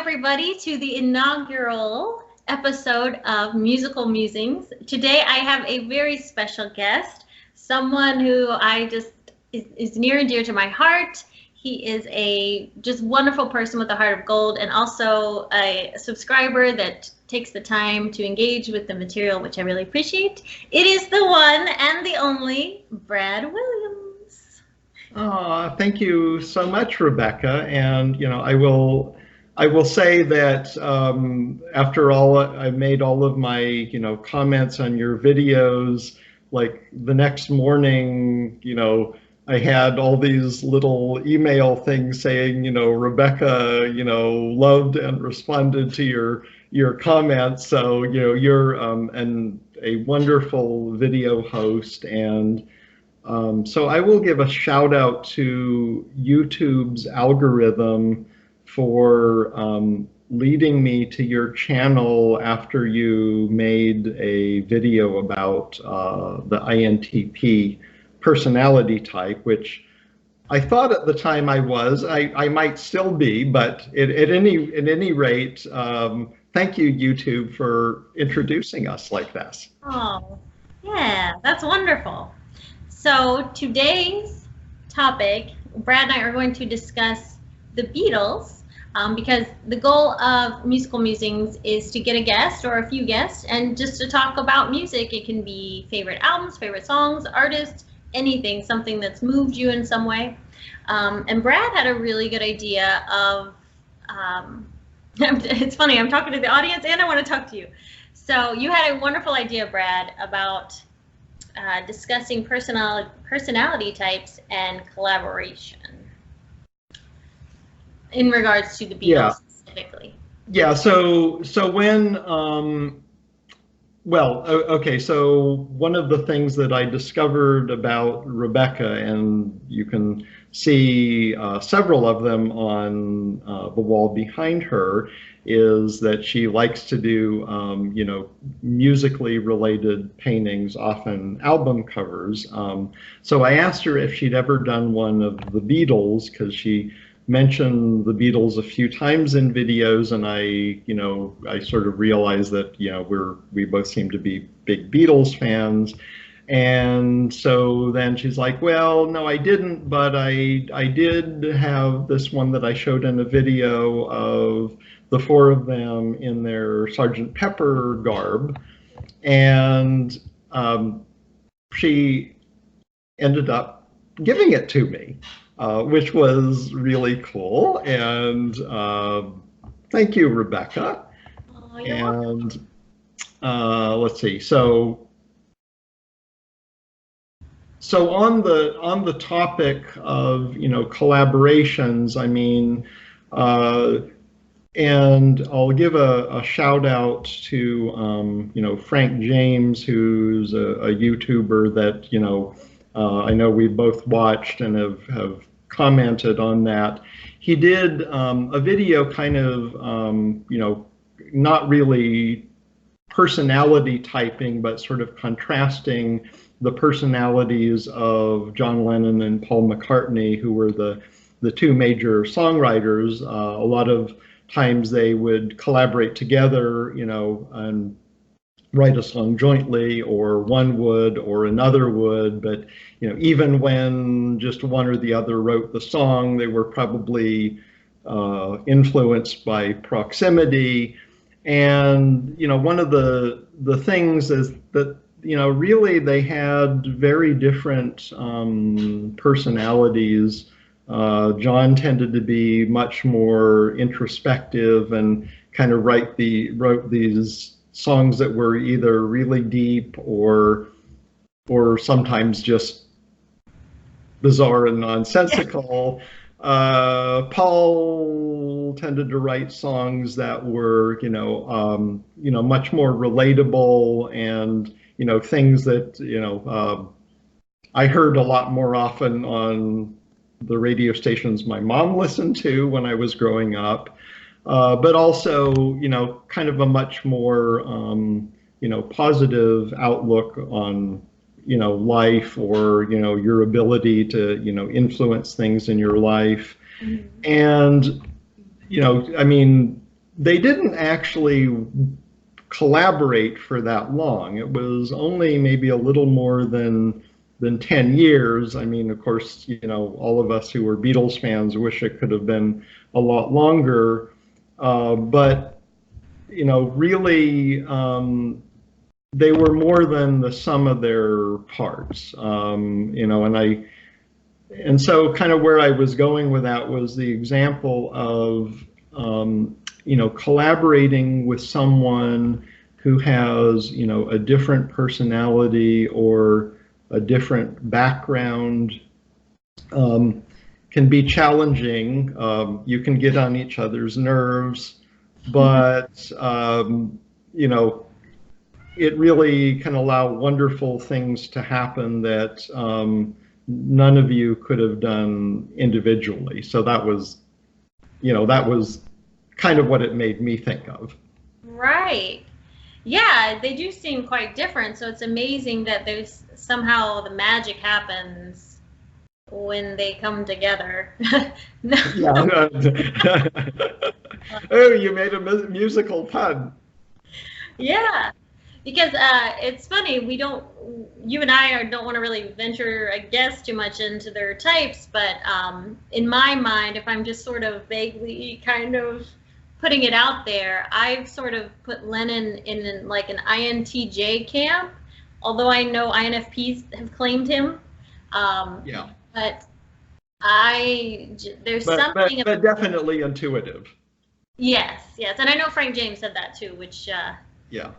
everybody to the inaugural episode of Musical Musings. Today I have a very special guest, someone who is near and dear to my heart. He is a just wonderful person with a heart of gold, and also a subscriber that takes the time to engage with the material, which I really appreciate. It is the one and the only Brad Williams. Thank you so much, Rebecca. And I will say that after all, I made all of my comments on your videos. Like the next morning, I had all these little email things saying, Rebecca, loved and responded to your comments. So you're a wonderful video host, and so I will give a shout out to YouTube's algorithm for leading me to your channel after you made a video about the INTP personality type, which I thought at the time I was. I might still be, but at any rate, thank you, YouTube, for introducing us like this. Oh, yeah, that's wonderful. So today's topic, Brad and I are going to discuss the Beatles, because the goal of Musical Musings is to get a guest or a few guests and just to talk about music. It can be favorite albums, favorite songs, artists, anything, something that's moved you in some way. And Brad had a really good idea of, it's funny, I'm talking to the audience and I want to talk to you. So you had a wonderful idea, Brad, about discussing personality types and collaboration in regards to the Beatles specifically. Yeah, so when okay, so one of the things that I discovered about Rebecca, and you can see several of them on the wall behind her, is that she likes to do musically related paintings, often album covers. So I asked her if she'd ever done one of the Beatles, because she mentioned the Beatles a few times in videos, and I sort of realized that we both seem to be big Beatles fans. And so then she's like, well, no, I didn't, but I did have this one that I showed in a video of the four of them in their Sgt. Pepper garb. And she ended up giving it to me, which was really cool. And thank you, Rebecca. Oh, you're welcome. And let's see. So on the topic of collaborations, I mean, and I'll give a shout out to Frank James, who's a YouTuber that I know we both watched and have commented on that. He did a video kind of not really personality typing, but sort of contrasting the personalities of John Lennon and Paul McCartney, who were the two major songwriters. A lot of times they would collaborate together, and write a song jointly, or one would or another would. But even when just one or the other wrote the song, they were probably influenced by proximity. And one of the things is that really they had very different personalities. John tended to be much more introspective and kind of wrote these songs that were either really deep or sometimes just bizarre and nonsensical. Paul tended to write songs that were much more relatable, and things that I heard a lot more often on the radio stations my mom listened to when I was growing up. But also, kind of a much more, positive outlook on, life, or, your ability to, influence things in your life. Mm-hmm. And, I mean, they didn't actually collaborate for that long. It was only maybe a little more than 10 years. I mean, of course, all of us who were Beatles fans wish it could have been a lot longer. But, really, they were more than the sum of their parts. And so kind of where I was going with that was the example of, collaborating with someone who has, a different personality or a different background, can be challenging. You can get on each other's nerves, but, it really can allow wonderful things to happen that none of you could have done individually. So that was kind of what it made me think of. Right. Yeah, they do seem quite different. So it's amazing that there's somehow the magic happens when they come together. Yeah. Oh, you made a musical pun. Yeah. Because it's funny, you and I don't want to really venture, I guess, too much into their types, but in my mind, if I'm just sort of vaguely kind of putting it out there, I've sort of put Lennon in like an INTJ camp, although I know INFPs have claimed him. Yeah. But there's something. But definitely intuitive. Yes, and I know Frank James said that too, which. Yeah.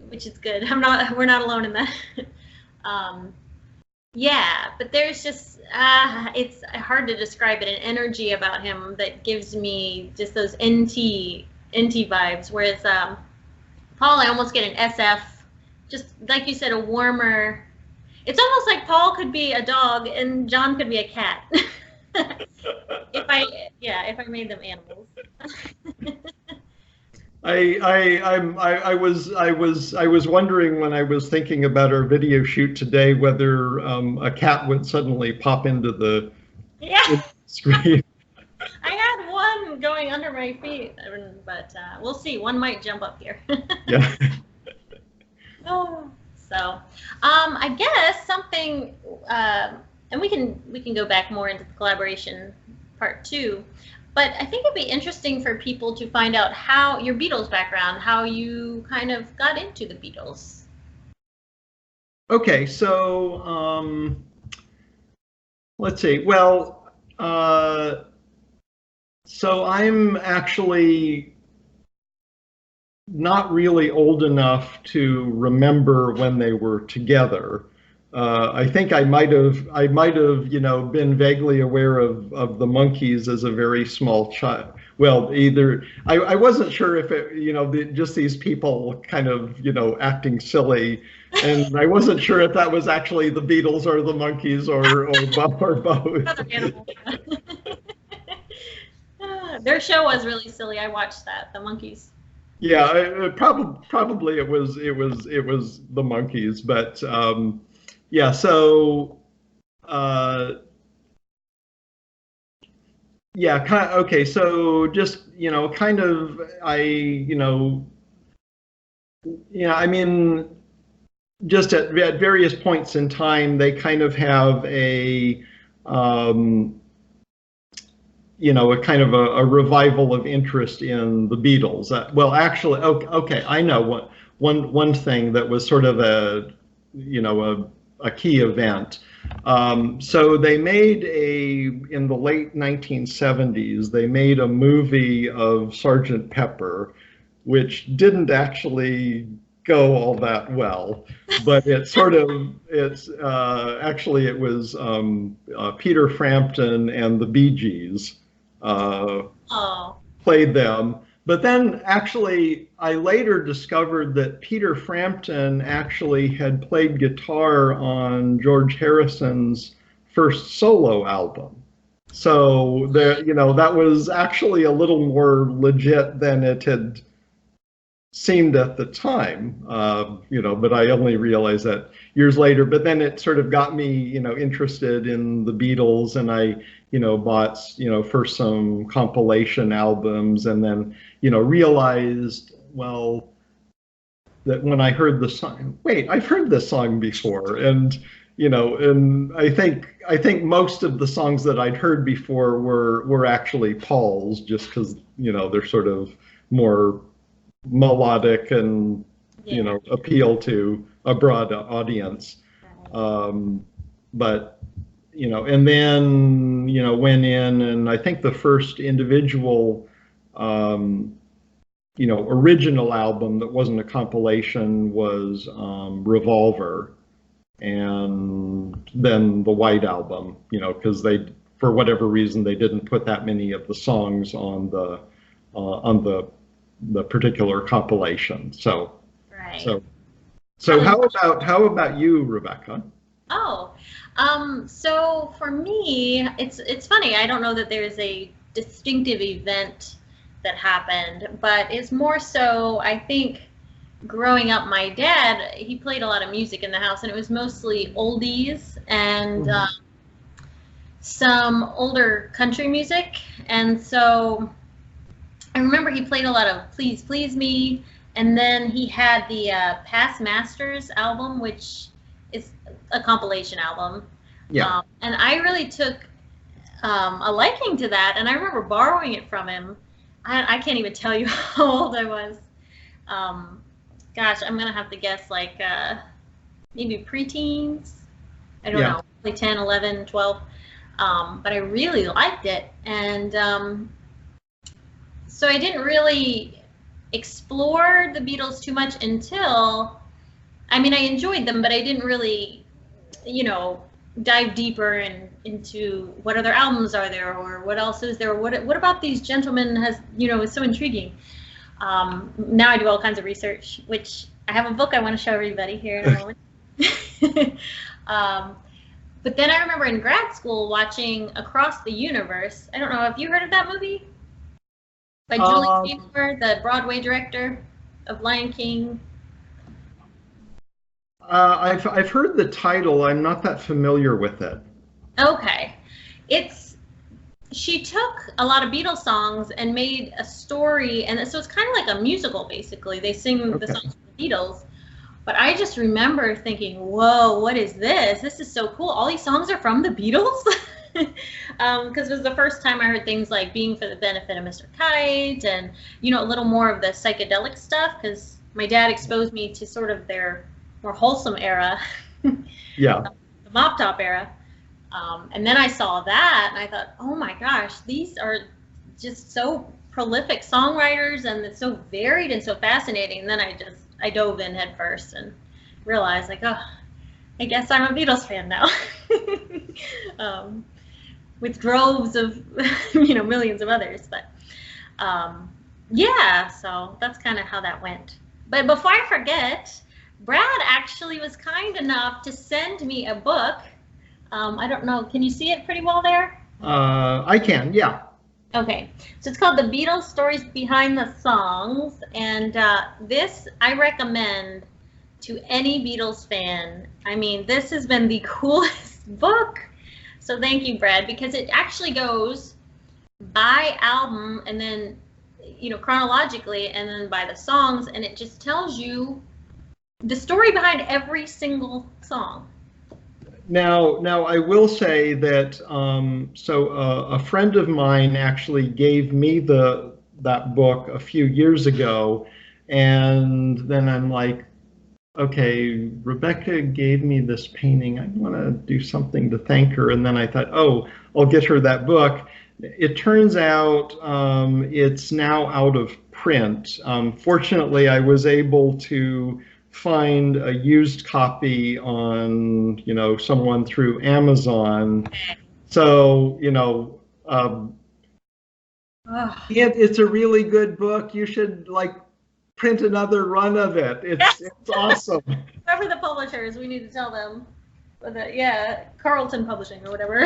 Which is good. We're not alone in that. Yeah, but there's just it's hard to describe it, an energy about him that gives me just those NT vibes. Whereas Paul, I almost get an SF, just like you said, a warmer. It's almost like Paul could be a dog and John could be a cat. if I made them animals. I was wondering when I was thinking about our video shoot today whether a cat would suddenly pop into the screen. I had one going under my feet, but we'll see. One might jump up here. Yeah. So I guess something, and we can go back more into the collaboration part too. But I think it'd be interesting for people to find out how your Beatles background, how you kind of got into the Beatles. Okay, so let's see. Well, so I'm actually not really old enough to remember when they were together. I think I might have, been vaguely aware of the Monkees as a very small child. Well, I wasn't sure if it, just these people kind of, acting silly, and I wasn't sure if that was actually the Beatles or the Monkees or both. Their show was really silly. I watched that, the Monkees. Yeah, probably it was the Monkees, but. Yeah, so okay, so just kind of I mean, just at various points in time they kind of have a a kind of a revival of interest in the Beatles. Well, actually, okay, I know one thing that was sort of a key event. So they made in the late 1970s, they made a movie of Sgt. Pepper, which didn't actually go all that well, but it was Peter Frampton and the Bee Gees played them. But then actually, I later discovered that Peter Frampton actually had played guitar on George Harrison's first solo album. So that was actually a little more legit than it had seemed at the time, but I only realized that years later. But then it sort of got me, interested in the Beatles, and I, bought, first some compilation albums, and then, realized, well, that when I heard the song, wait, I've heard this song before, and I think most of the songs that I'd heard before were actually Paul's, just because they're sort of more melodic and appeal to a broad audience. But and then went in, and I think the first individual original album that wasn't a compilation was Revolver, and then the White Album, because they, for whatever reason, they didn't put that many of the songs on the particular compilation. So, right. So how about you, Rebecca? Oh, so for me, it's funny. I don't know that there's a distinctive event that happened, but it's more so, I think, growing up, my dad, he played a lot of music in the house, and it was mostly oldies and some older country music. And so I remember he played a lot of Please Please Me, and then he had the Past Masters album, which is a compilation album. Yeah. And I really took a liking to that, and I remember borrowing it from him. I can't even tell you how old I was. Gosh, I'm going to have to guess, like maybe preteens. I don't know, like 10, 11, 12. But I really liked it. And so I didn't really explore the Beatles too much until, I mean, I enjoyed them, but I didn't really, dive deeper into what other albums are there, or what else is there, what about these gentlemen has, is so intriguing. Now I do all kinds of research, which I have a book I want to show everybody here in a moment. But then I remember in grad school watching Across the Universe. I don't know, have you heard of that movie? By Julie Taymor, the Broadway director of Lion King. I've heard the title. I'm not that familiar with it. Okay. She took a lot of Beatles songs and made a story, and so it's kind of like a musical, basically. They sing the songs from the Beatles. But I just remember thinking, whoa, what is this? This is so cool. All these songs are from the Beatles? Because it was the first time I heard things like Being for the Benefit of Mr. Kite, and, a little more of the psychedelic stuff, because my dad exposed me to sort of their more wholesome era. Yeah. The Mop Top era. And then I saw that, and I thought, oh my gosh, these are just so prolific songwriters, and it's so varied and so fascinating. And then I dove in head first and realized, like, oh, I guess I'm a Beatles fan now. With droves of, millions of others. But yeah, so that's kind of how that went. But before I forget, Brad actually was kind enough to send me a book. I don't know, can you see it pretty well there? I can, yeah. Okay, so it's called The Beatles Stories Behind the Songs, and this I recommend to any Beatles fan. I mean, this has been the coolest book. So thank you, Brad, because it actually goes by album, and then, chronologically, and then by the songs, and it just tells you the story behind every single song. Now I will say that a friend of mine actually gave me that book a few years ago, and then I'm like, okay, Rebecca gave me this painting. I want to do something to thank her, and then I thought, oh, I'll get her that book. It turns out it's now out of print. Fortunately, I was able to find a used copy on, someone through Amazon. So, it's a really good book. You should print another run of it. It's awesome. Whoever the publishers, we need to tell them. Yeah, Carlton Publishing or whatever.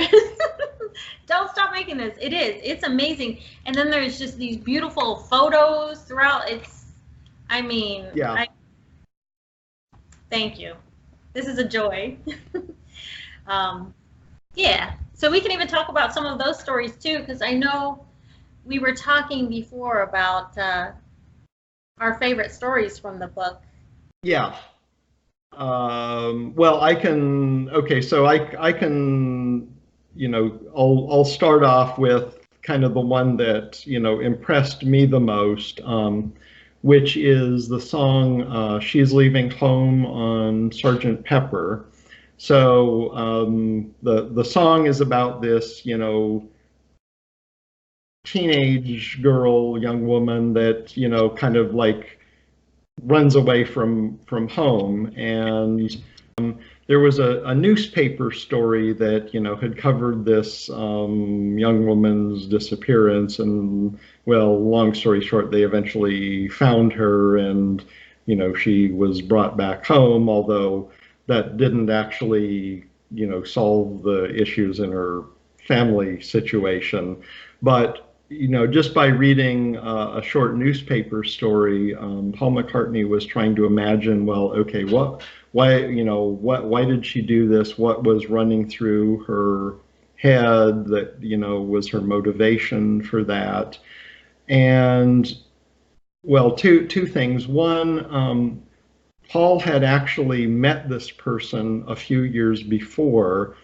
Don't stop making this. It's amazing. And then there's just these beautiful photos throughout. Yeah. Thank you. This is a joy. Yeah. So we can even talk about some of those stories too, because I know we were talking before about our favorite stories from the book. Yeah. Well, I can. Okay, so I can. I'll start off with kind of the one that impressed me the most, which is the song "She's Leaving Home" on Sergeant Pepper. So the song is about this, teenage girl, young woman that kind of like runs away from home, and there was a newspaper story that had covered this young woman's disappearance, and well, long story short, they eventually found her, and she was brought back home, although that didn't actually solve the issues in her family situation. But just by reading a short newspaper story, Paul McCartney was trying to imagine, well, okay, why did she do this? What was running through her head that, was her motivation for that? And well, two things. One, Paul had actually met this person a few years before.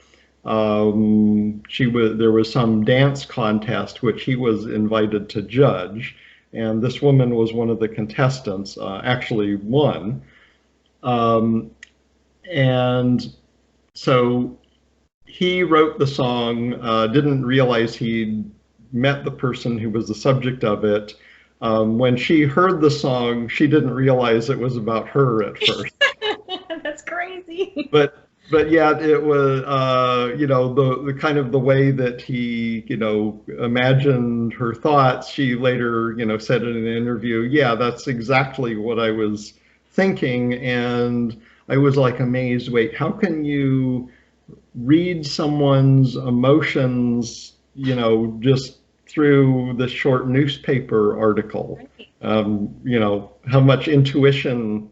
There was some dance contest which he was invited to judge, and this woman was one of the contestants, actually won. Um, and so he wrote the song, didn't realize he'd met the person who was the subject of it. When she heard the song, she didn't realize it was about her at first. That's crazy. But yeah, it was the kind of the way that he imagined her thoughts. She later said in an interview, yeah, that's exactly what I was thinking, and I was like amazed. Wait, how can you read someone's emotions, just through the short newspaper article? Right. How much intuition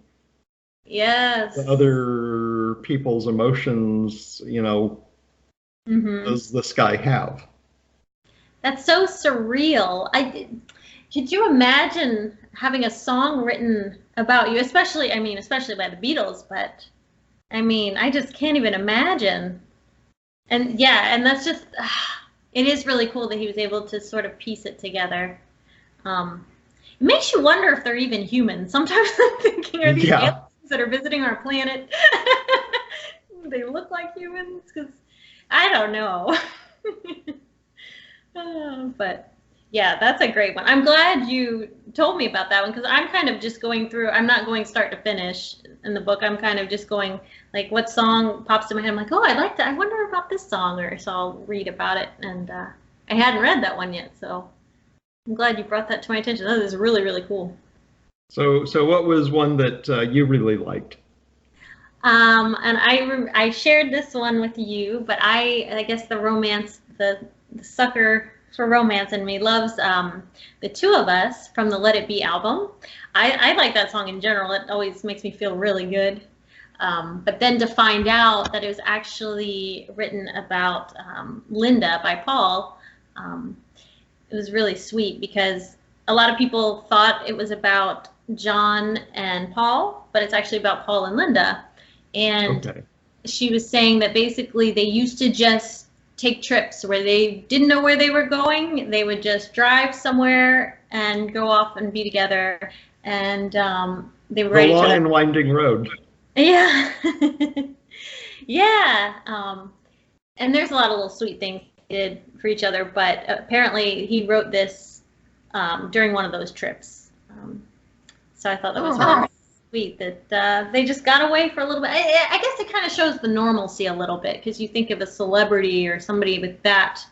Yes. other people's emotions, Hmm. does this guy have? That's so surreal. Could you imagine having a song written about you, especially, I mean, especially by the Beatles, but I mean, I just can't even imagine. And yeah, and that's just, it is really cool that he was able to sort of piece it together. Um, it makes you wonder if they're even human. Sometimes I'm thinking, are these aliens Yeah. that are visiting our planet? They look like humans? Because I don't know. But yeah, that's a great one. I'm glad you told me about that one because I'm kind of just going through, I'm not going start to finish in the book. I'm kind of just going like what song pops in my head. I'm like, oh, I'd like to, I wonder about this song, or so I'll read about it. And I hadn't read that one yet, so I'm glad you brought that to my attention. That is really, really cool. So what was one that you really liked? And I shared this one with you, but I guess the romance, the sucker for romance in me loves the two of us from the Let It Be album. I like that song in general. It always makes me feel really good. But then to find out that it was actually written about Linda by Paul, um, it was really sweet because a lot of people thought it was about John and Paul, but it's actually about Paul and Linda. And Okay. she was saying that basically they used to just take trips where they didn't know where they were going. They would just drive somewhere and go off and be together. And they would The write each long other. and winding road. Yeah. Yeah. And there's a lot of little sweet things they did for each other, but apparently he wrote this during one of those trips. So I thought that was really sweet that they just got away for a little bit. I guess it kind of shows the normalcy a little bit because you think of a celebrity or somebody with that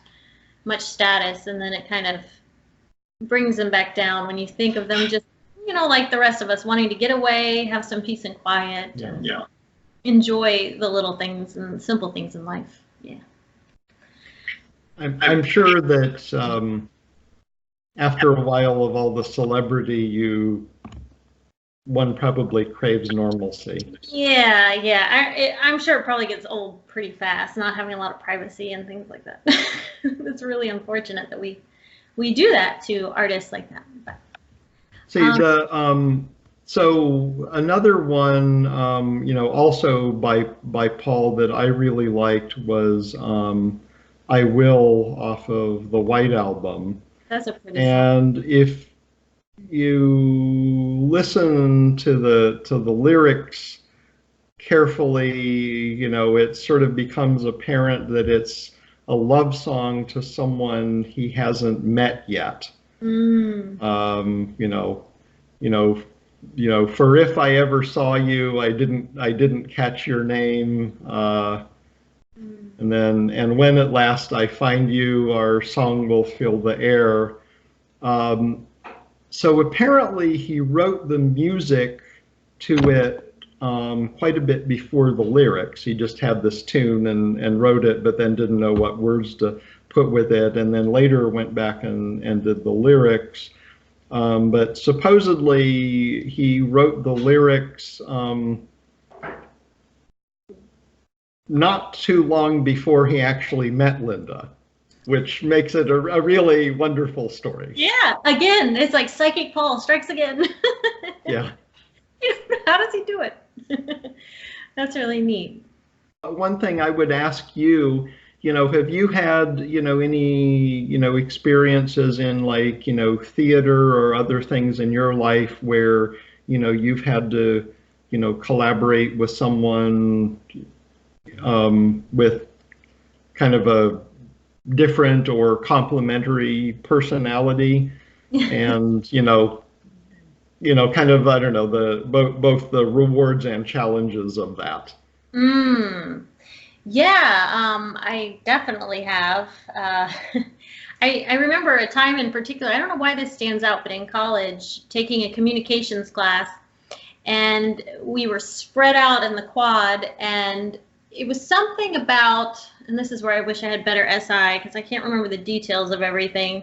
much status, and then it kind of brings them back down when you think of them just, like the rest of us, wanting to get away, have some peace and quiet, and enjoy the little things and simple things in life. Yeah. I'm sure that after a while of all the celebrity, you one probably craves normalcy. Yeah, yeah. I'm sure it probably gets old pretty fast, not having a lot of privacy and things like that. It's really unfortunate that we do that to artists like that. But, See, so another one, also by Paul that I really liked was "I Will" off of the White Album. that's a pretty song. And if you listen to the lyrics carefully, it sort of becomes apparent that it's a love song to someone he hasn't met yet. Mm. You know, for if I ever saw you, I didn't catch your name. And when at last I find you, our song will fill the air. So apparently he wrote the music to it quite a bit before the lyrics. He just had this tune and wrote it, but then didn't know what words to put with it, and then later went back and did the lyrics. But supposedly he wrote the lyrics not too long before he actually met Linda, which makes it a really wonderful story. Yeah, again, it's like Psychic Paul strikes again. Yeah. How does he do it? That's really neat. One thing I would ask you, have you had, any, experiences in like, theater or other things in your life where, you've had to, collaborate with someone with kind of a different or complementary personality, and kind of, I don't know, both the rewards and challenges of that. Yeah, I definitely have. I remember a time in particular, I don't know why this stands out, but in college, taking a communications class, and we were spread out in the quad, and it was something about, and this is where I wish I had better SI because I can't remember the details of everything,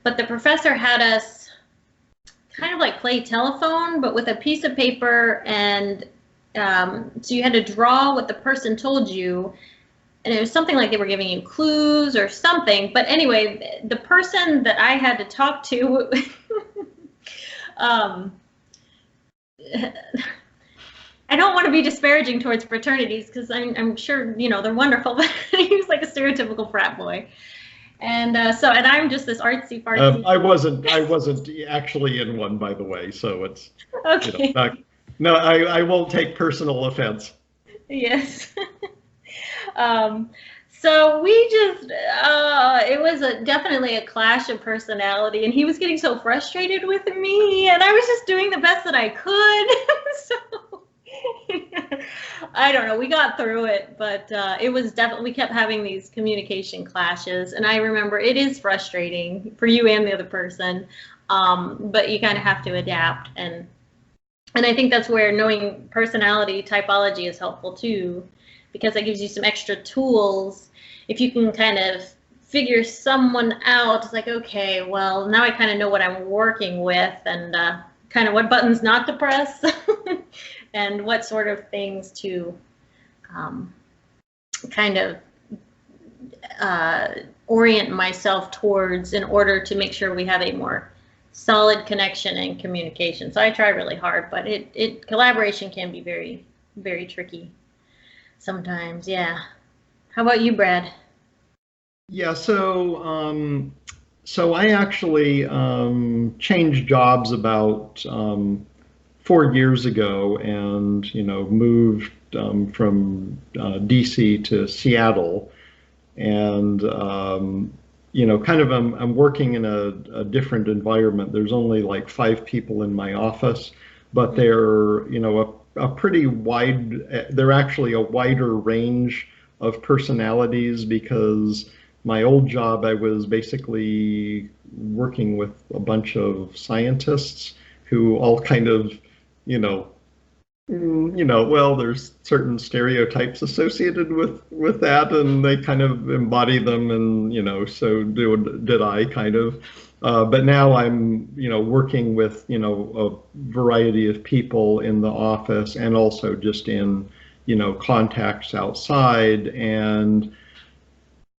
but the professor had us kind of like play telephone, but with a piece of paper, and so you had to draw what the person told you, and it was something like they were giving you clues or something. But anyway, the person that I had to talk to, I don't want to be disparaging towards fraternities because I'm sure, they're wonderful, but he was like a stereotypical frat boy. And and I'm just this artsy fartsy. I wasn't actually in one, by the way, so it's okay. No, I won't take personal offense. Yes. So we just, it was definitely a clash of personality, and he was getting so frustrated with me, and I was just doing the best that I could. So I don't know, we got through it, but it was definitely, we kept having these communication clashes, and I remember it is frustrating for you and the other person, but you kind of have to adapt, and I think that's where knowing personality typology is helpful too, because it gives you some extra tools. If you can kind of figure someone out, it's like, okay, well, now I kind of know what I'm working with, and kind of what buttons not to press, and what sort of things to kind of orient myself towards in order to make sure we have a more solid connection and communication. So I try really hard, but collaboration can be very, very tricky sometimes. Yeah. How about you, Brad? Yeah, so I actually changed jobs about 4 years ago, and moved from DC to Seattle, and kind of I'm working in a different environment. There's only like 5 people in my office, but they're a pretty wide. They're actually a wider range of personalities, because my old job I was basically working with a bunch of scientists who all kind of well, there's certain stereotypes associated with that, and they kind of embody them, and so did I kind of. But now I'm, working with, a variety of people in the office and also just in, contacts outside. And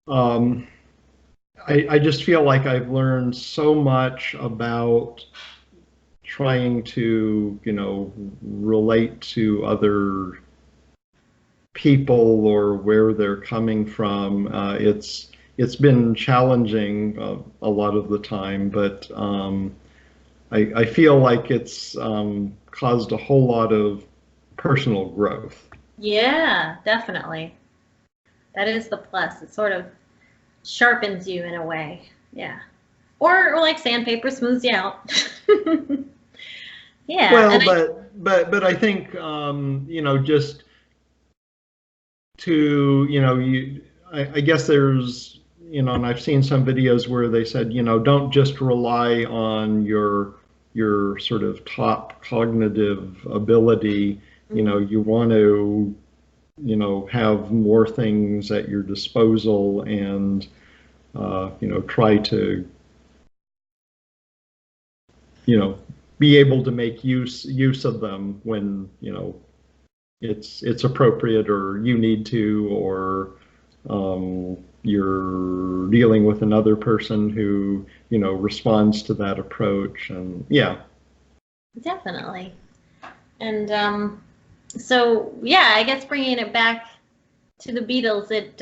I just feel like I've learned so much about trying to, relate to other people or where they're coming from. It's been challenging a lot of the time, but I feel like it's caused a whole lot of personal growth. Yeah, definitely. That is the plus. It sort of sharpens you in a way. Yeah. Or like sandpaper smooths you out. Yeah. Well, but I think just to I guess there's and I've seen some videos where they said don't just rely on your sort of top cognitive ability. You want to have more things at your disposal and try to be able to make use of them when it's appropriate or you need to, or you're dealing with another person who responds to that approach. And yeah, definitely. And so yeah, I guess bringing it back to the Beatles, and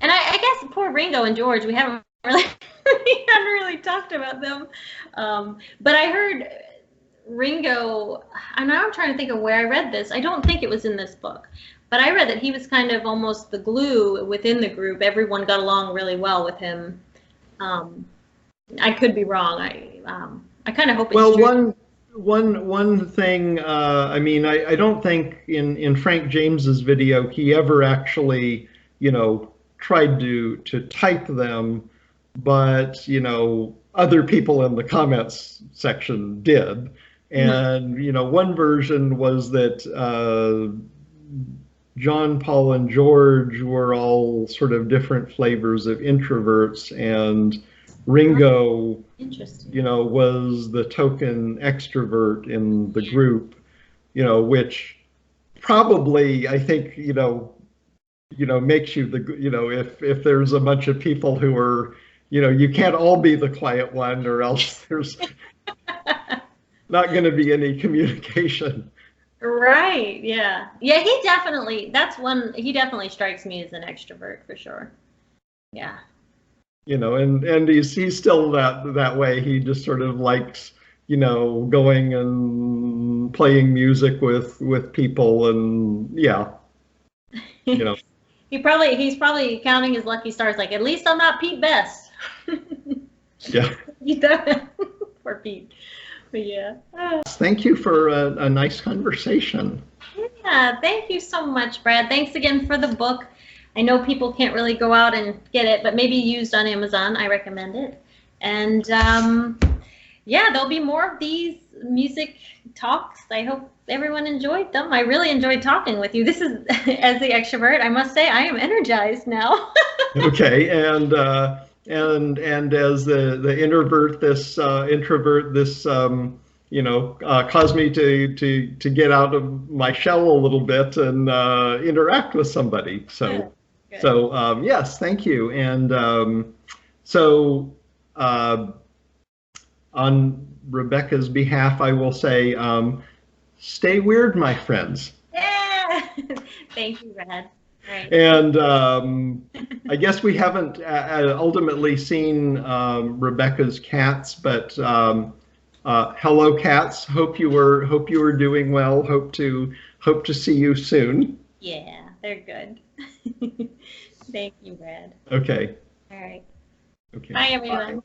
I guess poor Ringo and George, we haven't really we haven't really talked about them. But I heard Ringo, and now I'm trying to think of where I read this. I don't think it was in this book, but I read that he was kind of almost the glue within the group. Everyone got along really well with him. I could be wrong. I kind of hope it's true. One thing, I don't think in Frank James's video he ever actually, tried to type them, but other people in the comments section did. And one version was that John, Paul, and George were all sort of different flavors of introverts, and Ringo, was the token extrovert in the group, which probably I think makes you if there's a bunch of people who are you can't all be the quiet one, or else there's not going to be any communication. Right. Yeah. Yeah. He definitely strikes me as an extrovert for sure. Yeah. And he's still that way. He just sort of likes, going and playing music with people, and yeah, he's probably counting his lucky stars. Like, at least I'm not Pete Best. Yeah. Poor Pete. But yeah. Thank you for a nice conversation. Yeah. Thank you so much, Brad. Thanks again for the book. I know people can't really go out and get it, but maybe used on Amazon. I recommend it. And yeah, there'll be more of these music talks. I hope everyone enjoyed them. I really enjoyed talking with you. This is, as the extrovert, I must say, I am energized now. Okay, and as the introvert, this caused me to get out of my shell a little bit and interact with somebody. So. Good. So yes, thank you. And on Rebecca's behalf, I will say, stay weird, my friends. Yeah. Thank you, Brad. Right. And I guess we haven't ultimately seen Rebecca's cats, but hello, cats. Hope you were doing well. Hope to see you soon. Yeah, they're good. Thank you, Brad. Okay. All right. Okay. Bye, everyone. Bye.